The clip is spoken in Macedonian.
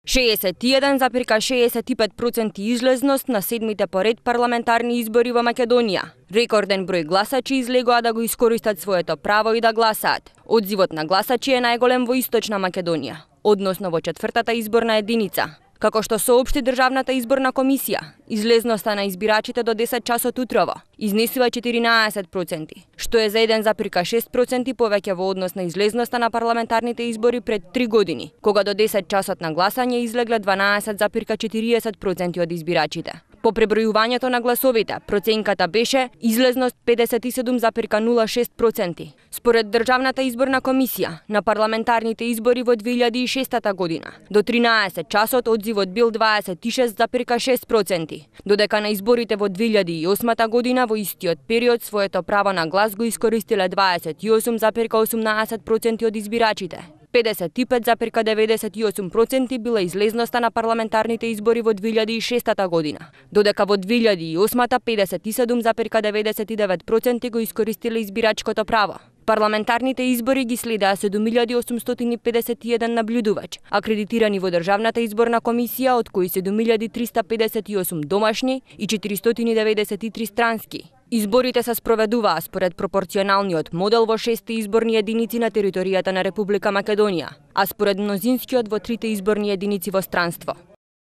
61,65% излезност на седмите поред парламентарни избори во Македонија. Рекорден број гласачи излегоа да го искористат своето право и да гласаат. Одзивот на гласачи е најголем во Источна Македонија, односно во четвртата изборна единица. Како што соопшти Државната изборна комисија, излезноста на избирачите до 10 часот утрово изнесува 14%, што е за 1,6% повеќе во однос на излезноста на парламентарните избори пред 3 години, кога до 10 часот на гласање излегле 12,40% од избирачите. По пребројувањето на гласовите, проценката беше излезност 57,06%. Според Државната изборна комисија, на парламентарните избори во 2006 година, до 13 часот одзивот бил 26,6%, додека на изборите во 2008 година во истиот период своето право на глас го искористиле 28,18% од избирачите. 55,98% била излезноста на парламентарните избори во 2006 година, додека во 2008 57,99% го искористиле избирачкото право. Парламентарните избори ги следеа 7.851 наблюдувач, акредитирани во Државната изборна комисија, од кои 7.358 домашни и 493 странски. Изборите се спроведуваа според пропорционалниот модел во 6 изборни единици на територијата на Република Македонија, а според мнозинскиот во 3 изборни единици во странство.